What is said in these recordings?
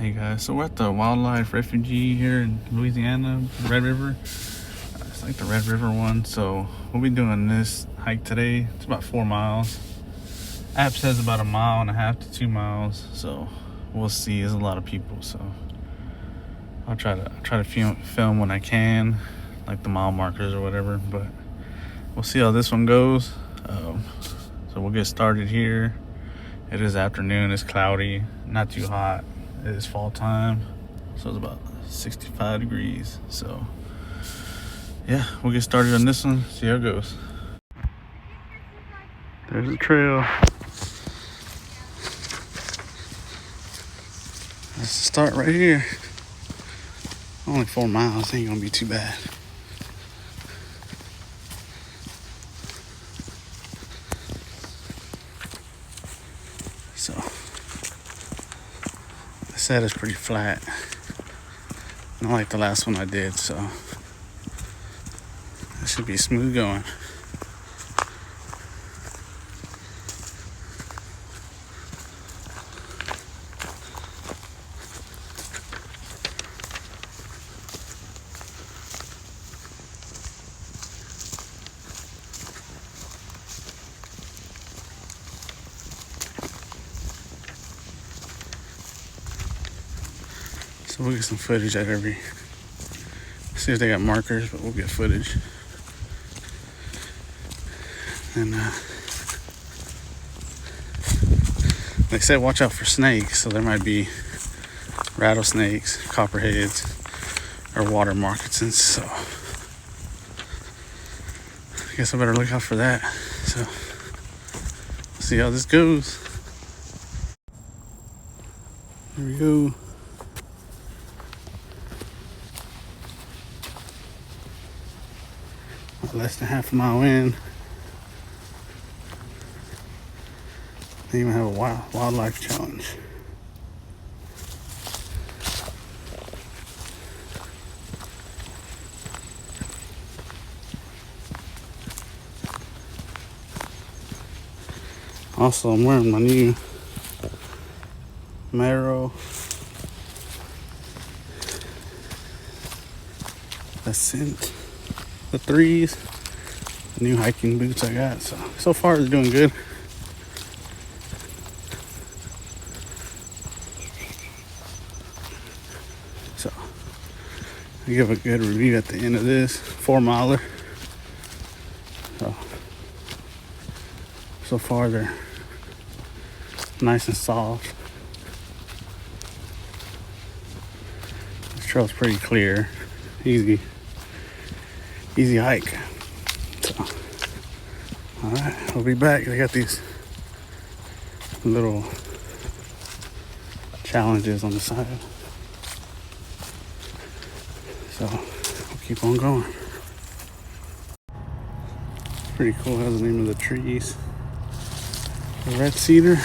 Hey guys, so we're at the wildlife refuge here in Louisiana, Red River. It's like the Red River one, so we'll be doing this hike today. It's about 4 miles. App says about 1.5 miles to 2 miles, so we'll see. There's a lot of people, so I'll try to film when I can, like the mile markers or whatever. But we'll see how this one goes. So we'll get started here. It is afternoon. It's cloudy, not too hot. It is fall time, so it's about 65 degrees. So yeah, we'll get started on this one, see how it goes. There's the trail. Let's start right here. Only 4 miles, ain't gonna be too bad. So the set is pretty flat, not like the last one I did, so it should be smooth going. So we'll get some footage at every, see if they got markers, but we'll get footage. And they said watch out for snakes, so there might be rattlesnakes, copperheads, or water moccasins, so I guess I better look out for that. So we'll see how this goes. Here we go. Less than half a mile in. They even have a wildlife challenge. Also, I'm wearing my new Marrow Ascent, the 3s, the new hiking boots I got. So far they're doing good. So I give a good review at the end of this 4 miler. So far they're nice and soft. This trail's pretty clear, easy hike. So, all right, we'll be back. They got these little challenges on the side, so we'll keep on going. Pretty cool. Has the name of the trees. The red cedar,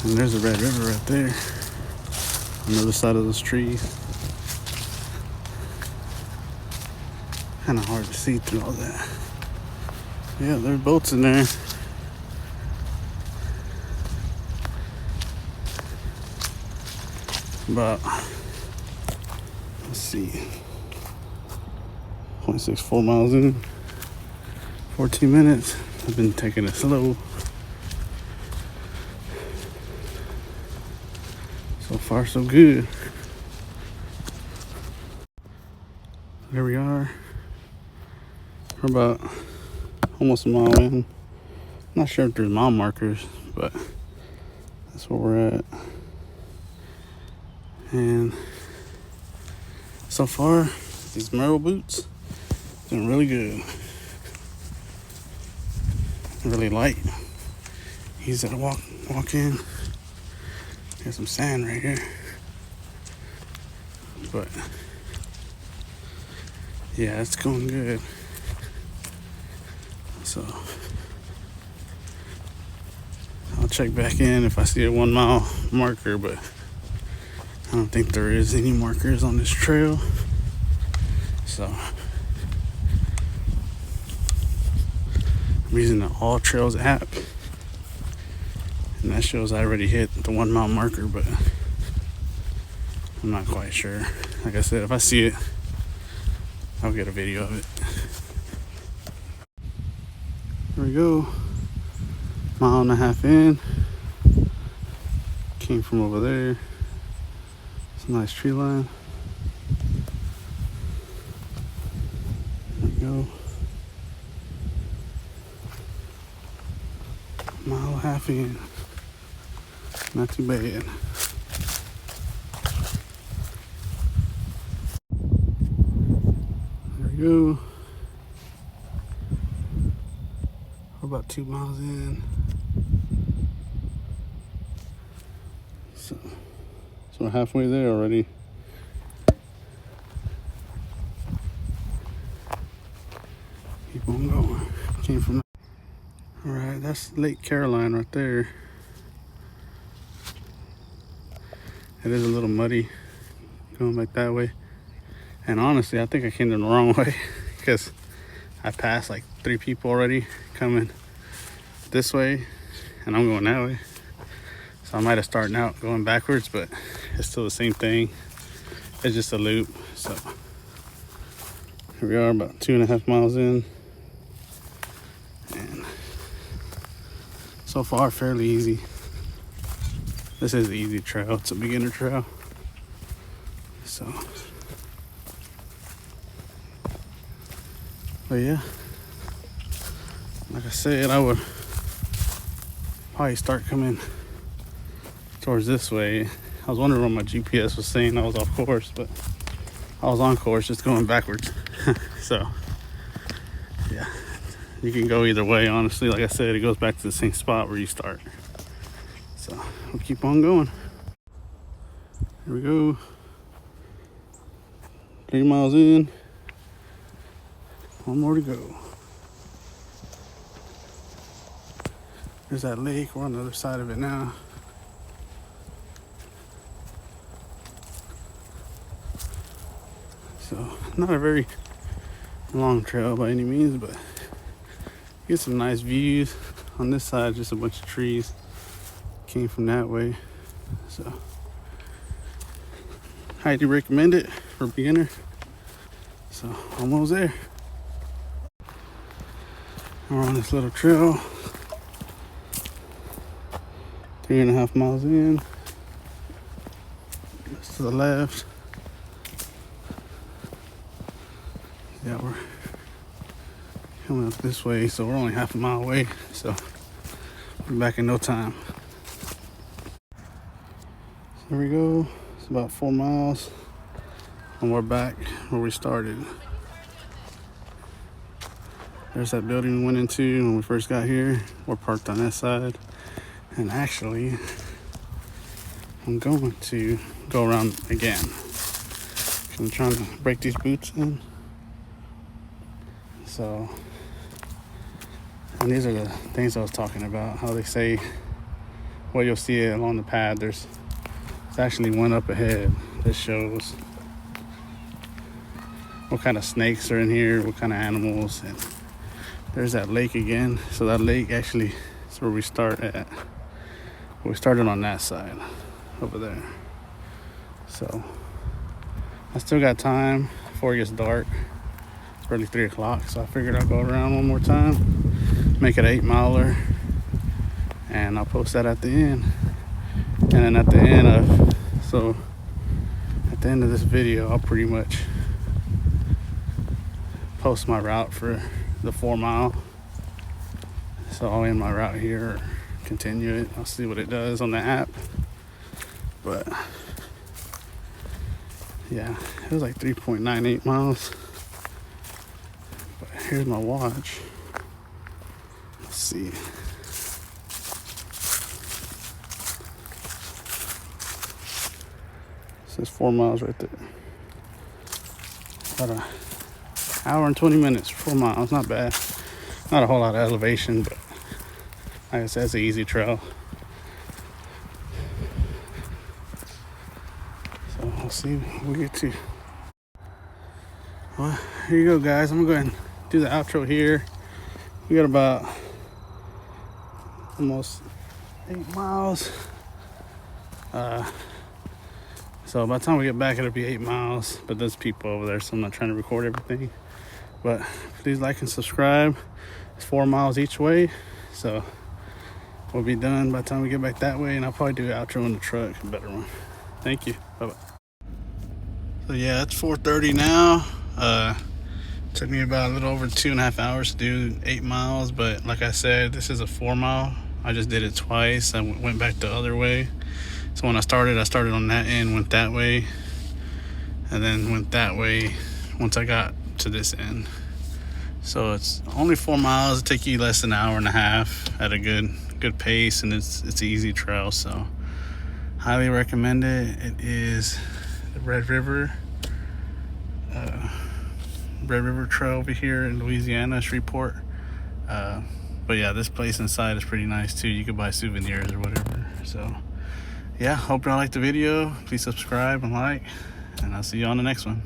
and there's the Red River right there on the other side of those trees. Kind of hard to see through all that. Yeah, there's boats in there. About, let's see, 0.64 miles in, 14 minutes. I've been taking it slow. So far, so good. Here we are. We're about almost a mile in. Not sure if there's mile markers, but that's where we're at. And so far, these Merrell boots doing really good. Really light. Easy to walk in. There's some sand right here, but yeah, it's going good. So I'll check back in if I see a 1 mile marker, but I don't think there is any markers on this trail. So I'm using the All Trails app, and that That shows I already hit the 1 mile marker, but I'm not quite sure. Like I said, if I see it, I'll get a video of it. Here we go. 1.5 miles in. Came from over there. It's a nice tree line. There we go. 1.5 miles in. Not too bad. There we go. We're about 2 miles in. So we're halfway there already. Keep on going. Came from. All right, that's Lake Caroline right there. It is a little muddy going back that way. And honestly, I think I came in the wrong way because I passed like 3 people already coming this way and I'm going that way. So I might have started out going backwards, but it's still the same thing. It's just a loop. So here we are, about 2.5 miles in. And so far, fairly easy. This is the easy trail. It's a beginner trail. So, but yeah, like I said, I would probably start coming towards this way. I was wondering what my GPS was saying. I was off course, but I was on course, just going backwards. So, yeah, you can go either way. Honestly, like I said, it goes back to the same spot where you start. So we'll keep on going. Here we go. 3 miles in. 1 more to go. There's that lake. We're on the other side of it now. So not a very long trail by any means, but get some nice views. On this side, just a bunch of trees. Came from that way. So highly recommend it for a beginner. So almost there. We're on this little trail. 3.5 miles in. Just to the left. Yeah, we're coming up this way, so we're only 1/2 mile away. So we're back in no time. There we go. It's about 4 miles. And we're back where we started. There's that building we went into when we first got here. We're parked on that side. And actually, I'm going to go around again. I'm trying to break these boots in. So, and these are the things I was talking about. How they say, well, you'll see it along the pad. There's actually one up ahead that shows what kind of snakes are in here, what kind of animals. And there's that lake again. So that lake actually is where we start at. We started on that side over there. So I still got time before it gets dark. It's barely 3 o'clock, so I figured I'll go around one more time, make it an 8 miler, and I'll post that at the end. And then at the end of this video, I'll pretty much post my route for the 4 mile. So I'll end my route here, or continue it. I'll see what it does on the app. But yeah, it was like 3.98 miles. But here's my watch. Let's see. It says 4 miles right there. About an hour and 20 minutes, 4 miles. Not bad. Not a whole lot of elevation, but like I said, it's an easy trail. So we'll see what we get to. Well, here you go, guys. I'm gonna go ahead and do the outro here. We got about almost 8 miles. So by the time we get back, it'll be 8 miles. But there's people over there, so I'm not trying to record everything. But please like and subscribe. It's 4 miles each way. So we'll be done by the time we get back that way. And I'll probably do an outro in the truck, a better one. Thank you. Bye-bye. So yeah, it's 4:30 now. Took me about a little over 2.5 hours to do 8 miles. But like I said, this is a 4 mile. I just did it twice. I went back the other way. So when I started on that end, went that way, and then went that way once I got to this end. So it's only 4 miles. It take you less than an hour and a half at a good pace, and it's an easy trail. So highly recommend it. It is the Red River Trail over here in Louisiana, Shreveport. But yeah, this place inside is pretty nice too. You could buy souvenirs or whatever. So yeah, hope y'all liked the video. Please subscribe and like, and I'll see you on the next one.